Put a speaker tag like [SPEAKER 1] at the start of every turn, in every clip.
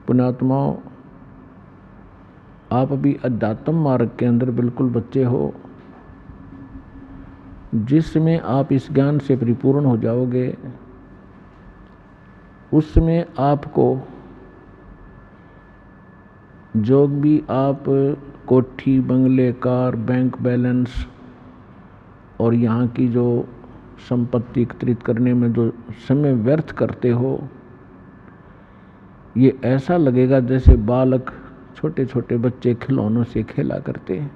[SPEAKER 1] पुण्यात्माओं, आप अभी अध्यात्म मार्ग के अंदर बिल्कुल बच्चे हो। जिसमें आप इस ज्ञान से परिपूर्ण हो जाओगे, उसमें आपको जो भी आप कोठी, बंगले, कार, बैंक बैलेंस और यहाँ की जो संपत्ति एकत्रित करने में जो समय व्यर्थ करते हो, ये ऐसा लगेगा जैसे बालक, छोटे छोटे बच्चे खिलौनों से खेला करते हैं।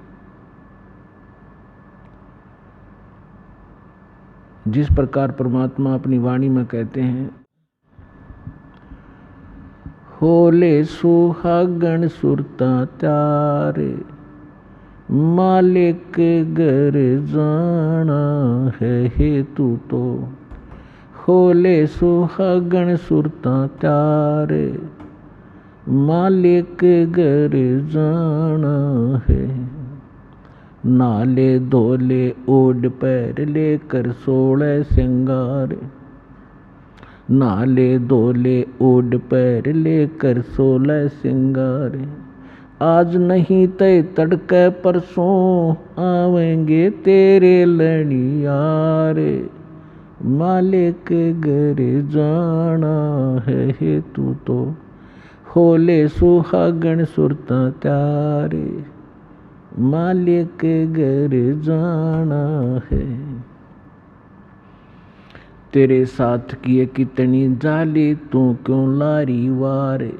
[SPEAKER 1] जिस प्रकार परमात्मा अपनी वाणी में कहते हैं, होले सुहागण सुरता त्यारे, मालिक घर जाना है हेतु तो। होले सुहागण सुरता त्यारे, मालिक घर जाना है। नाले धोले ओढ़ पैर लेकर 16 श्रृंगार, नाले धोले ओढ़ पैर लेकर 16 श्रृंगार। आज नहीं तय तड़के परसों आवेंगे तेरे लड़ियार, मालिक घर जाना है हेतु तो। होले सुहागण सुरता त्यारे, मालिक घर जाना है। तेरे साथ किए कितनी जाली, तू क्यों लारी वारे।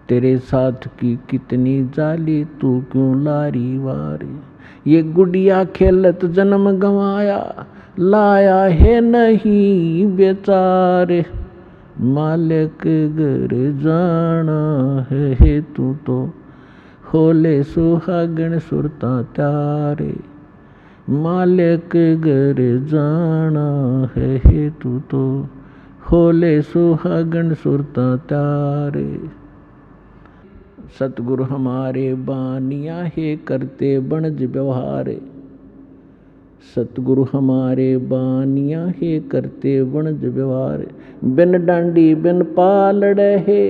[SPEAKER 1] तेरे साथ की कितनी जाली, तू क्यों लारी वारे। ये गुड़िया खेलत जन्म गंवाया, लाया है नहीं बेचारे, मालिक घर जाना है हेतु तो। होले सुहागण सुरता त्यारे, मालिक घर जाना है हेतु तो। होले सुहागण सुरता त्यारे। सतगुरु हमारे बानिया है करते बनज व्यवहारे। सतगुरु हमारे बानिया है करते बनज व्यवहार। बिन डांडी बिन पालड़े है,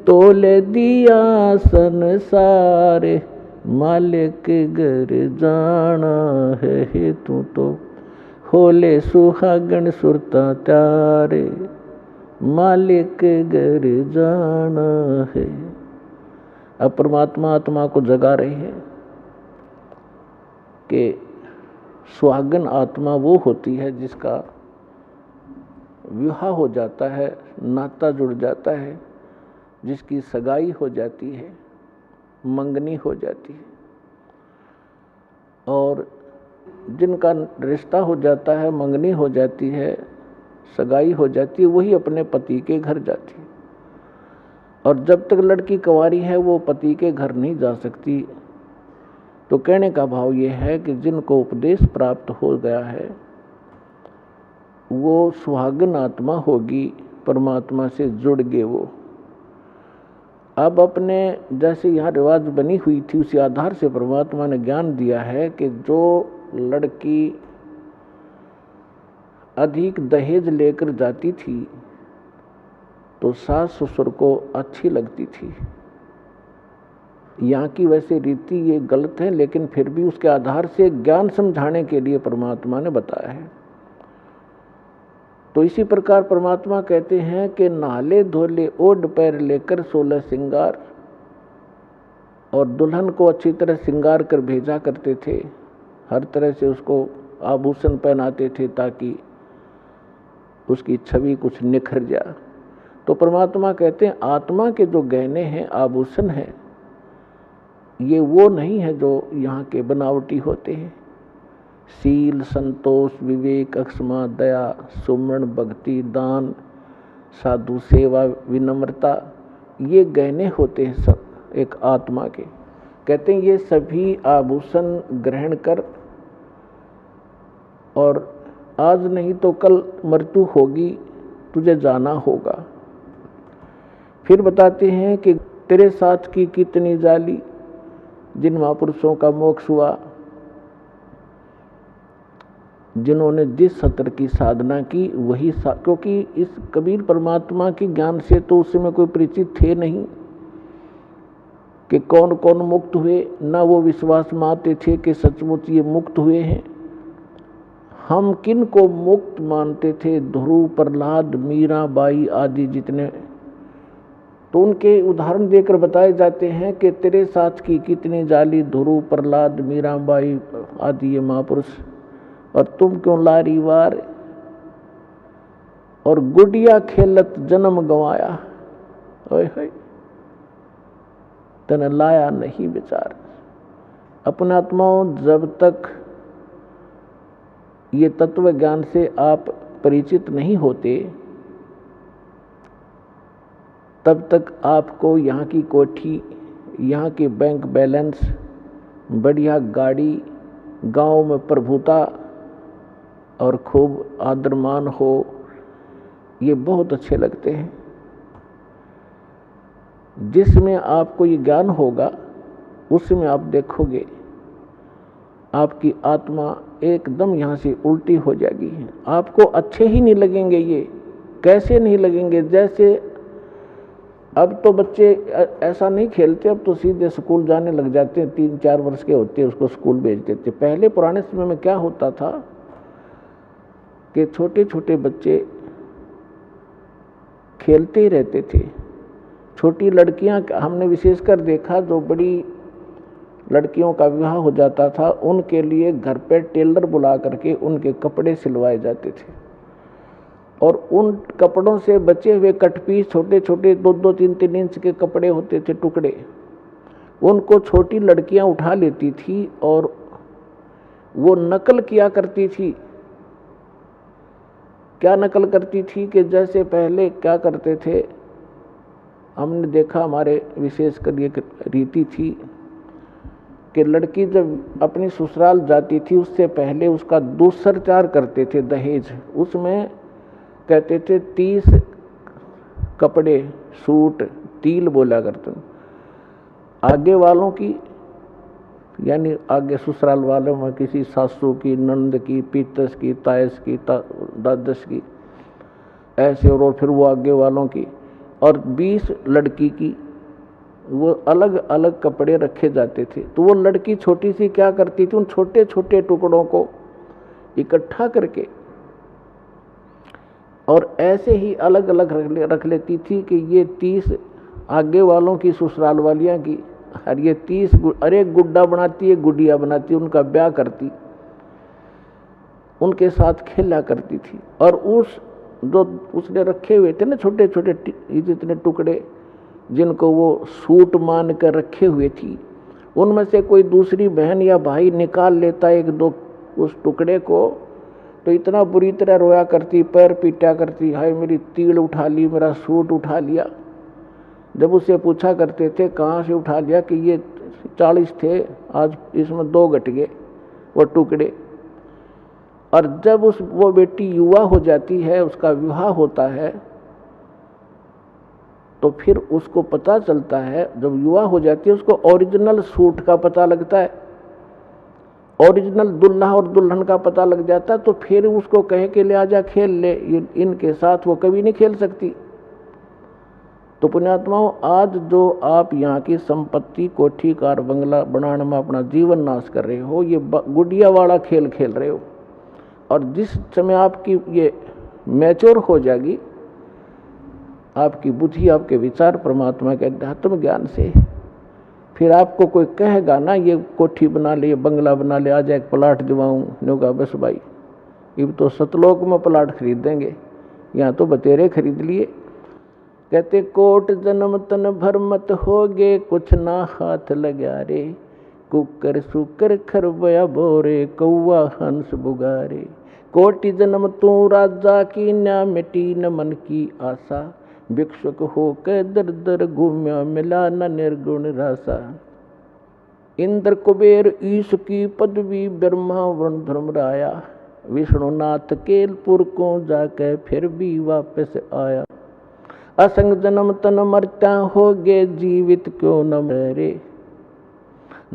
[SPEAKER 1] तोले दिया संसारे, मालिक घर जाना है हेतु तो। होले सुहागण सुरता त्यारे, मालिक घर जाना है। अब परमात्मा आत्मा को जगा रहे हैं कि सुहागन आत्मा वो होती है जिसका विवाह हो जाता है, नाता जुड़ जाता है, जिसकी सगाई हो जाती है, मंगनी हो जाती है, और जिनका रिश्ता हो जाता है, मंगनी हो जाती है, सगाई हो जाती है, वही अपने पति के घर जाती है। और जब तक लड़की कुंवारी है वो पति के घर नहीं जा सकती। तो कहने का भाव ये है कि जिनको उपदेश प्राप्त हो गया है वो सुहागन आत्मा होगी, परमात्मा से जुड़ गए वो। अब अपने जैसे यहाँ रिवाज बनी हुई थी उसी आधार से परमात्मा ने ज्ञान दिया है कि जो लड़की अधिक दहेज लेकर जाती थी तो सास ससुर को अच्छी लगती थी। यहाँ की वैसे रीति ये गलत है, लेकिन फिर भी उसके आधार से ज्ञान समझाने के लिए परमात्मा ने बताया है। तो इसी प्रकार परमात्मा कहते हैं कि नाले धोले ओढ़ पैर लेकर 16 श्रृंगार, और दुल्हन को अच्छी तरह श्रृंगार कर भेजा करते थे, हर तरह से उसको आभूषण पहनाते थे ताकि उसकी छवि कुछ निखर जाए। तो परमात्मा कहते हैं आत्मा के जो गहने हैं, आभूषण हैं, ये वो नहीं है जो यहाँ के बनावटी होते हैं। शील, संतोष, विवेक, अक्षमा, दया, सुमरण, भक्ति, दान, साधु सेवा, विनम्रता, ये गहने होते हैं सब एक आत्मा के। कहते हैं ये सभी आभूषण ग्रहण कर, और आज नहीं तो कल मृत्यु होगी, तुझे जाना होगा। फिर बताते हैं कि तेरे साथ की कितनी जाली, जिन महापुरुषों का मोक्ष हुआ, जिन्होंने जिस सत्र की साधना की वही क्योंकि इस कबीर परमात्मा के ज्ञान से तो उस समय कोई परिचित थे नहीं कि कौन कौन मुक्त हुए, ना वो विश्वास मानते थे कि सचमुच ये मुक्त हुए हैं। हम किन को मुक्त मानते थे? ध्रुव, प्रहलाद, मीराबाई आदि जितने, तो उनके उदाहरण देकर बताए जाते हैं कि तेरे साथ की कितनी जाली ध्रुव, प्रहलाद, मीराबाई आदि ये महापुरुष, और तुम क्यों लारी वार और गुडिया खेलत जन्म गंवाया, ओए तन लाया नहीं विचार। अपने आत्माओं, जब तक ये तत्व ज्ञान से आप परिचित नहीं होते तब तक आपको यहाँ की कोठी, यहाँ के बैंक बैलेंस, बढ़िया गाड़ी, गांव में प्रभुता और खूब आदरमान हो, ये बहुत अच्छे लगते हैं। जिसमें आपको ये ज्ञान होगा उसमें आप देखोगे आपकी आत्मा एकदम यहाँ से उल्टी हो जाएगी। आपको अच्छे ही नहीं लगेंगे। ये कैसे नहीं लगेंगे? जैसे अब तो बच्चे ऐसा नहीं खेलते, अब तो सीधे स्कूल जाने लग जाते हैं, 3-4 वर्ष के होते हैं उसको स्कूल भेज देते। पहले पुराने समय में क्या होता था कि छोटे छोटे बच्चे खेलते ही रहते थे। छोटी लड़कियां हमने विशेषकर देखा, जो बड़ी लड़कियों का विवाह हो जाता था उनके लिए घर पे टेलर बुला करके उनके कपड़े सिलवाए जाते थे, और उन कपड़ों से बचे हुए कटपीस, छोटे छोटे 2-2, 3-3 इंच के कपड़े होते थे, टुकड़े, उनको छोटी लड़कियां उठा लेती थी और वो नकल किया करती थी। क्या नकल करती थी कि जैसे पहले क्या करते थे, हमने देखा हमारे विशेषकर ये रीति थी कि लड़की जब अपनी ससुराल जाती थी उससे पहले उसका दूसरचार करते थे, दहेज। उसमें कहते थे 30 कपड़े, सूट, तिल बोला करते, आगे वालों की यानी आगे ससुराल वालों में किसी सासू की, नंद की, पीतस की, तायस की, दादस की, ऐसे, और फिर वो आगे वालों की, और 20 लड़की की, वो अलग अलग कपड़े रखे जाते थे। तो वो लड़की छोटी सी क्या करती थी, उन छोटे छोटे टुकड़ों को इकट्ठा करके और ऐसे ही अलग अलग रख लेती थी कि ये 30 आगे वालों की, ससुराल वालियाँ की, और ये 30 अरे गुड्डा बनाती है, गुडिया बनाती, उनका ब्याह करती, उनके साथ खेला करती थी। और उस जो उसने रखे हुए थे ना छोटे छोटे जितने टुकड़े, जिनको वो सूट मान कर रखे हुए थी, उनमें से कोई दूसरी बहन या भाई निकाल लेता 1-2 उस टुकड़े को, तो इतना बुरी तरह रोया करती, पैर पीटा करती, हाय मेरी तिल उठा ली, मेरा सूट उठा लिया। जब उससे पूछा करते थे कहाँ से उठा लिया, कि ये 40 थे, आज इसमें 2 घट गए वो टुकड़े। और जब वो बेटी युवा हो जाती है, उसका विवाह होता है, तो फिर उसको पता चलता है, जब युवा हो जाती है उसको ओरिजिनल सूट का पता लगता है, ओरिजिनल दुल्हा और दुल्हन का पता लग जाता है। तो फिर उसको कहे कि ले आजा खेल ले, इनके साथ वो कभी नहीं खेल सकती। तो पुण्यात्माओं, आज जो आप यहाँ की संपत्ति, कोठी, कार, बंगला बनाने में अपना जीवन नाश कर रहे हो, ये गुडिया वाला खेल खेल रहे हो। और जिस समय आपकी ये मैच्योर हो जाएगी, आपकी बुद्धि, आपके विचार परमात्मा के अध्यात्म ज्ञान से, फिर आपको कोई कहेगा ना ये कोठी बना ले, बंगला बना ले, आज एक प्लाट दिवाऊँ, नोगा बस भाई, अब तो सतलोक में प्लाट खरीद देंगे, यहाँ तो बतेरे खरीद लिए। कहते कोट जन्म तन भर मत होगे, कुछ ना हाथ लगा रे, कुकर सुकर खरबया बोरे, कौआ हंस बुगारे। कोटि जन्म तू राजा की, न मिटी न मन की आशा, भिक्षुक होकर दर दर घूम्या, मिला न निर्गुण रासा। इंद्र कुबेर ईश की पदवी, ब्रह्मा वरुण धर्मराया, विष्णुनाथ केलपुर को जाके फिर भी वापस आया। असंग जन्म तन मरता होगे, जीवित क्यों न मरे,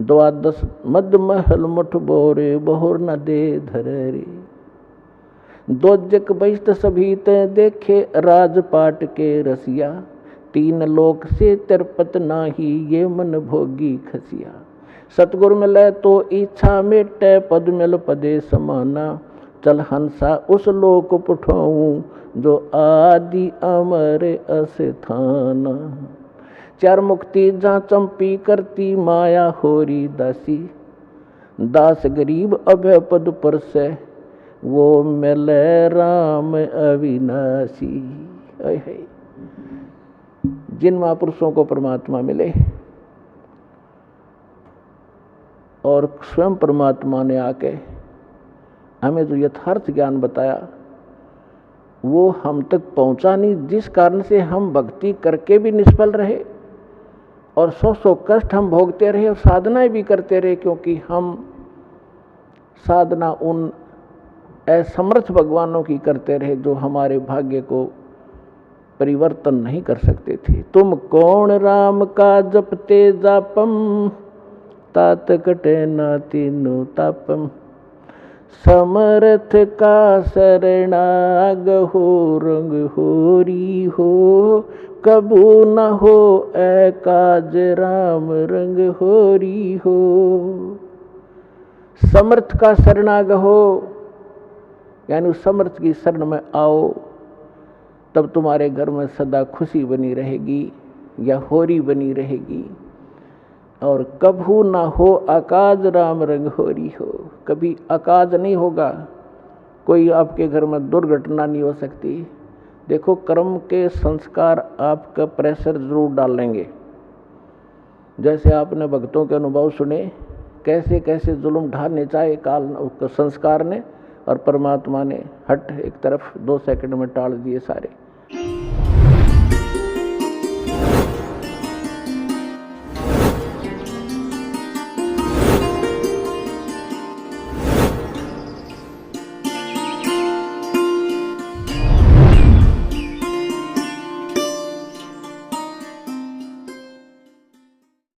[SPEAKER 1] 12 मद महल मुठ बोरे, बहुर न दे धरे। दोजक बहिष्ट सभी ते देखे राजपाट के रसिया, तीन लोक से तिरपत नाही ये मन भोगी खसिया। सतगुरु मिले तो इच्छा मेटे पद मिल पदे समाना, चल हंसा उस लोक पुठाऊं जो आदि अमर अस्थाना। चार मुक्ति जहाँ चंपी करती माया होरी दासी, दास गरीब अभय पद पर से वो मिले राम अविनाशी। जिन महापुरुषों को परमात्मा मिले और स्वयं परमात्मा ने आके हमें जो यथार्थ ज्ञान बताया वो हम तक पहुंचा नहीं, जिस कारण से हम भक्ति करके भी निष्फल रहे और सौ कष्ट हम भोगते रहे और साधनाएं भी करते रहे, क्योंकि हम साधना उन असमर्थ भगवानों की करते रहे जो हमारे भाग्य को परिवर्तन नहीं कर सकते थे। तुम कौन राम का जपते जापम, तात कटे ना तीनों तापम, समर्थ का शरणाग हो रंग होरी हो, कबू न हो एकाज राम रंग होरी हो। समर्थ का शरणाग हो यानी उस समर्थ की शरण में आओ, तब तुम्हारे घर में सदा खुशी बनी रहेगी या होरी बनी रहेगी। और कभू ना हो अकाज राम रंग होरी हो, कभी अकाज नहीं होगा, कोई आपके घर में दुर्घटना नहीं हो सकती। देखो कर्म के संस्कार आपका प्रेशर जरूर डालेंगे। जैसे आपने भक्तों के अनुभव सुने, कैसे कैसे जुल्म ढाने चाहे काल संस्कार ने, और परमात्मा ने हट एक तरफ 2 सेकंड में टाल दिए सारे।